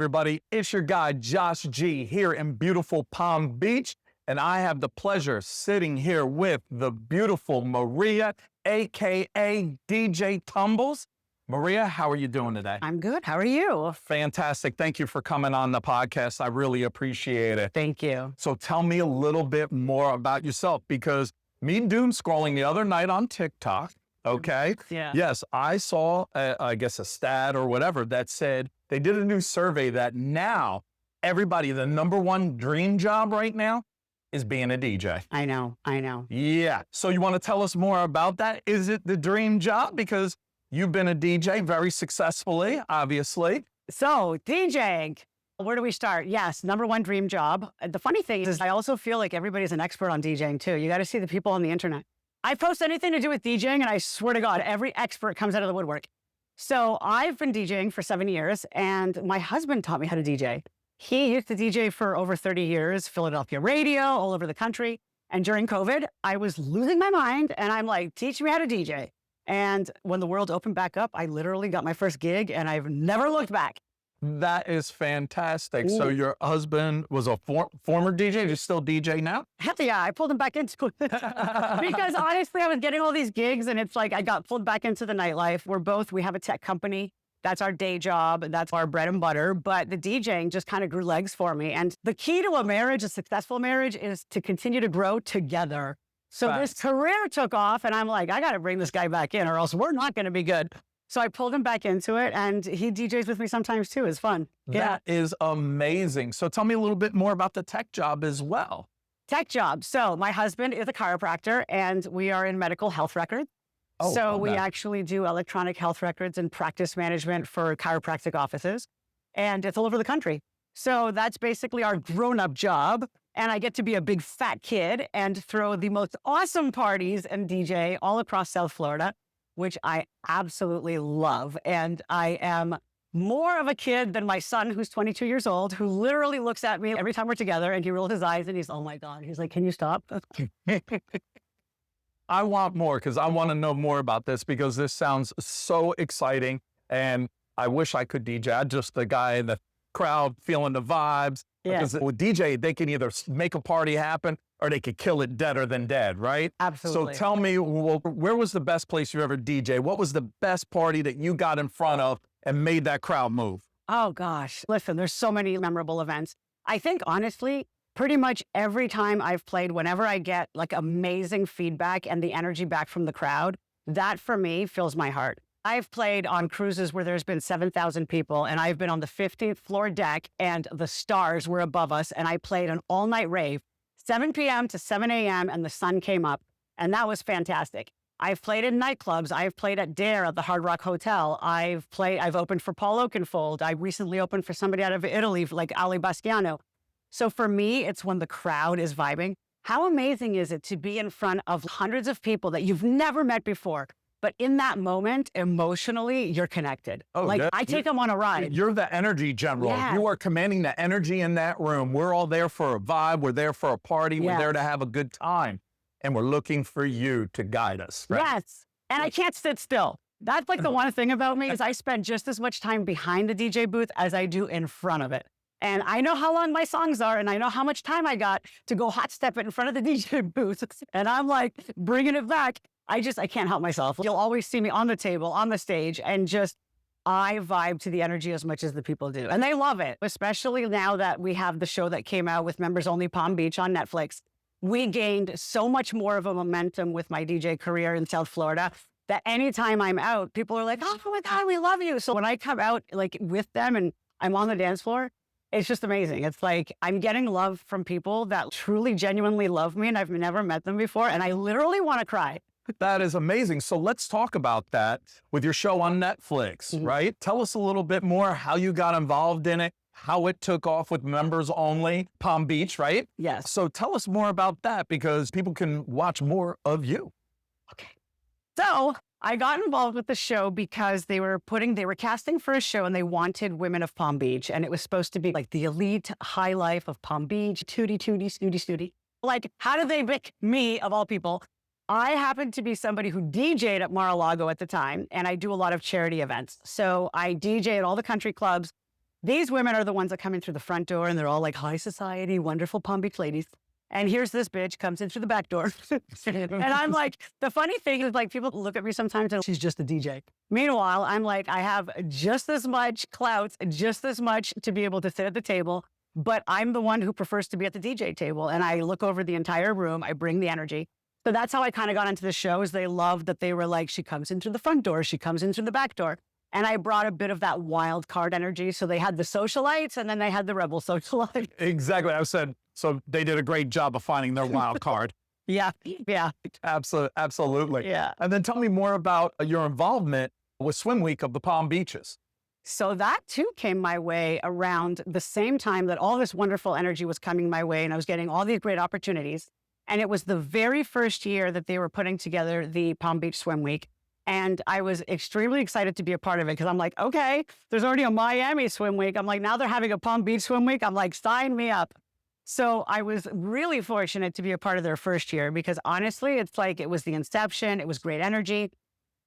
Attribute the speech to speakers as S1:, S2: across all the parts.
S1: Everybody, it's your guy, Josh G, here in beautiful Palm Beach, and I have the pleasure sitting here with the beautiful Maria, aka DJ Tumbles. Maria, how are you doing today?
S2: I'm good. How are you?
S1: Fantastic. Thank you for coming on the podcast. I really appreciate it.
S2: Thank you.
S1: So tell me a little bit more about yourself, because me doom scrolling the other night on TikTok, okay?
S2: Yeah.
S1: Yes, I saw, I guess, a stat or whatever that said they did a new survey that now everybody, the number one dream job right now is being a DJ.
S2: I know.
S1: Yeah. So you want to tell us more about that? Is it the dream job? Because you've been a DJ very successfully, obviously.
S2: So DJing, where do we start? Yes, number one dream job. The funny thing is I also feel like everybody's an expert on DJing too. You got to see the people on the internet. I post anything to do with DJing and I swear to God, every expert comes out of the woodwork. So I've been DJing for 7 years and my husband taught me how to DJ. He used to DJ for over 30 years, Philadelphia radio, all over the country. And during COVID, I was losing my mind and I'm like, teach me how to DJ. And when the world opened back up, I literally got my first gig and I've never looked back.
S1: That is fantastic. So your husband was a former DJ. You still DJ now?
S2: Heck yeah, I pulled him back into it. Because honestly, I was getting all these gigs and it's like I got pulled back into the nightlife. We have a tech company. That's our day job. That's our bread and butter. But the DJing just kind of grew legs for me. And the key to a marriage, a successful marriage, is to continue to grow together. So this career took off and I'm like, I got to bring this guy back in or else we're not going to be good. So I pulled him back into it and he DJs with me sometimes too. It's fun.
S1: That is amazing. So tell me a little bit more about the tech job as well.
S2: Tech job. So my husband is a chiropractor and we are in medical health records.
S1: Oh,
S2: so we actually do electronic health records and practice management for chiropractic offices. And it's all over the country. So that's basically our grown-up job. And I get to be a big fat kid and throw the most awesome parties and DJ all across South Florida, which I absolutely love. And I am more of a kid than my son, who's 22 years old, who literally looks at me every time we're together and he rolls his eyes and he's, oh my God. He's like, can you stop?
S1: I want more because I want to know more about this because this sounds so exciting. And I wish I could DJ. I'm just the guy in the crowd feeling the vibes.
S2: Yeah.
S1: Because with DJ, they can either make a party happen or they could kill it deader than dead, right?
S2: Absolutely.
S1: So tell me, where was the best place you ever DJ? What was the best party that you got in front of and made that crowd move?
S2: Oh gosh, listen, there's so many memorable events. I think honestly, pretty much every time I've played, whenever I get like amazing feedback and the energy back from the crowd, that for me fills my heart. I've played on cruises where there's been 7,000 people and I've been on the 15th floor deck and the stars were above us and I played an all-night rave, 7 p.m. to 7 a.m. and the sun came up and that was fantastic. I've played in nightclubs. I've played at Dare at the Hard Rock Hotel. I've opened for Paul Oakenfold. I recently opened for somebody out of Italy, like Ali Bastiano. So for me, it's when the crowd is vibing. How amazing is it to be in front of hundreds of people that you've never met before? But in that moment, emotionally, you're connected.
S1: Oh,
S2: like I take them on a ride.
S1: You're the energy general.
S2: Yeah.
S1: You are commanding the energy in that room. We're all there for a vibe. We're there for a party.
S2: Yes.
S1: We're there to have a good time. And we're looking for you to guide us. Right?
S2: Yes. And I can't sit still. That's like the one thing about me is I spend just as much time behind the DJ booth as I do in front of it. And I know how long my songs are and I know how much time I got to go hot step it in front of the DJ booth. And I'm like bringing it back. I can't help myself. You'll always see me on the table, on the stage, and I vibe to the energy as much as the people do. And they love it, especially now that we have the show that came out with Members Only Palm Beach on Netflix. We gained so much more of a momentum with my DJ career in South Florida that anytime I'm out, people are like, oh my God, we love you. So when I come out like with them and I'm on the dance floor, it's just amazing. It's like I'm getting love from people that truly, genuinely love me and I've never met them before. And I literally want to cry.
S1: That is amazing. So let's talk about that with your show on Netflix, right? Tell us a little bit more how you got involved in it, how it took off with Members Only Palm Beach, right?
S2: Yes.
S1: So tell us more about that because people can watch more of you.
S2: Okay. So I got involved with the show because they were casting for a show and they wanted women of Palm Beach. And it was supposed to be like the elite high life of Palm Beach, snooty. Like, how did they pick me of all people? I happened to be somebody who DJ'd at Mar-a-Lago at the time, and I do a lot of charity events. So I DJ at all the country clubs. These women are the ones that come in through the front door and they're all like high society, wonderful Palm Beach ladies. And here's this bitch comes in through the back door. And I'm like, the funny thing is like people look at me sometimes and she's just a DJ. Meanwhile, I'm like, I have just as much clout, just as much to be able to sit at the table, but I'm the one who prefers to be at the DJ table. And I look over the entire room, I bring the energy. So that's how I kind of got into the show is they loved that they were like, she comes in through the front door, she comes in through the back door. And I brought a bit of that wild card energy. So they had the socialites and then they had the rebel socialite.
S1: Exactly. I said, so they did a great job of finding their wild card.
S2: Yeah.
S1: Absolutely.
S2: Yeah.
S1: And then tell me more about your involvement with Swim Week of the Palm Beaches.
S2: So that too came my way around the same time that all this wonderful energy was coming my way and I was getting all these great opportunities. And it was the very first year that they were putting together the Palm Beach Swim Week. And I was extremely excited to be a part of it because I'm like, okay, there's already a Miami Swim Week. I'm like, now they're having a Palm Beach Swim Week. I'm like, sign me up. So I was really fortunate to be a part of their first year because honestly, it's like it was the inception. It was great energy.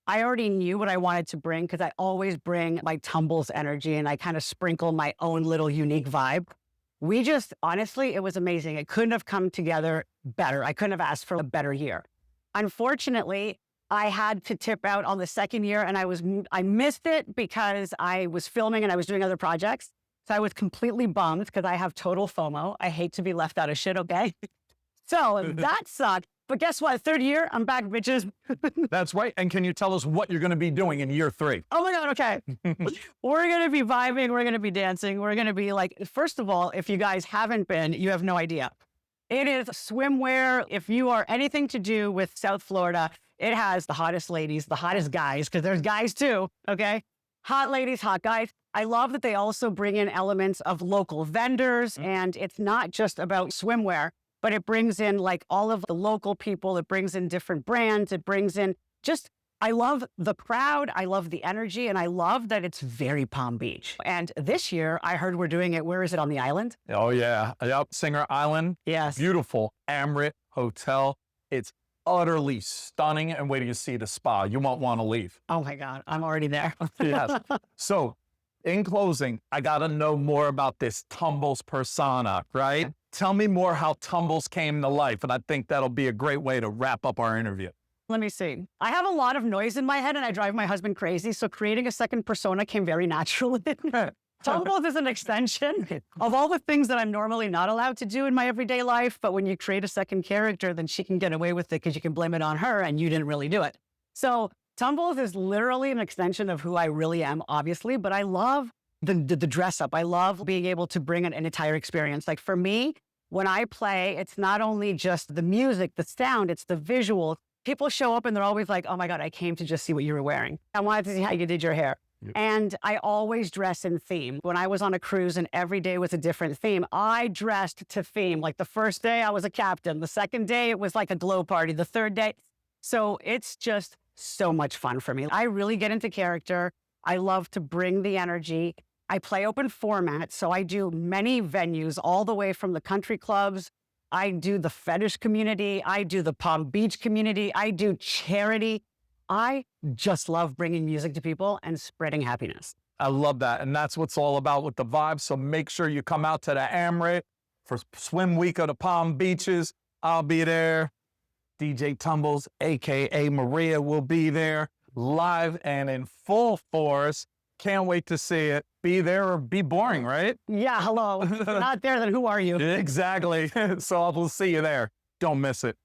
S2: I already knew what I wanted to bring because I always bring my Tumbles energy and I kind of sprinkle my own little unique vibe. We just, honestly, it was amazing. It couldn't have come together better. I couldn't have asked for a better year. Unfortunately, I had to tip out on the second year and I missed it because I was filming and I was doing other projects. So I was completely bummed because I have total FOMO. I hate to be left out of shit, okay? So that sucked. But guess what? Third year, I'm back, bitches.
S1: That's right. And can you tell us what you're going to be doing in year 3?
S2: Oh my God, okay. We're going to be vibing. We're going to be dancing. We're going to be like, first of all, if you guys haven't been, you have no idea. It is swimwear. If you are anything to do with South Florida, it has the hottest ladies, the hottest guys, because there's guys too, okay? Hot ladies, hot guys. I love that they also bring in elements of local vendors, and it's not just about swimwear, but it brings in like all of the local people. It brings in different brands. It brings in just, I love the crowd. I love the energy, and I love that it's very Palm Beach. And this year, I heard we're doing it, where is it, on the island?
S1: Oh, yeah. Yep. Singer Island.
S2: Yes.
S1: Beautiful Amrit Hotel. It's utterly stunning. And wait till you see the spa. You won't want to leave.
S2: Oh my God, I'm already there.
S1: Yes. So in closing, I got to know more about this Tumbles persona, right? Tell me more how Tumbles came to life. And I think that'll be a great way to wrap up our interview.
S2: Let me see. I have a lot of noise in my head and I drive my husband crazy. So creating a second persona came very naturally. Tumbles is an extension of all the things that I'm normally not allowed to do in my everyday life. But when you create a second character, then she can get away with it because you can blame it on her and you didn't really do it. So Tumbles is literally an extension of who I really am, obviously. But I love the dress up. I love being able to bring an entire experience. Like for me, when I play, it's not only just the music, the sound, it's the visuals. People show up and they're always like, oh my God, I came to just see what you were wearing. I wanted to see how you did your hair. Yep. And I always dress in theme. When I was on a cruise and every day was a different theme, I dressed to theme. Like the first day I was a captain. The second day it was like a glow party. The third day. So it's just so much fun for me. I really get into character. I love to bring the energy. I play open format. So I do many venues all the way from the country clubs. I do the fetish community. I do the Palm Beach community. I do charity. I just love bringing music to people and spreading happiness.
S1: I love that. And that's what's all about with the vibe. So make sure you come out to the Amrit for Swim Week of the Palm Beaches. I'll be there. DJ Tumbles, AKA Maria, will be there live and in full force. Can't wait to see it. Be there or be boring, right?
S2: Yeah, hello. If you're not there, then who are you?
S1: Exactly. So I will see you there. Don't miss it.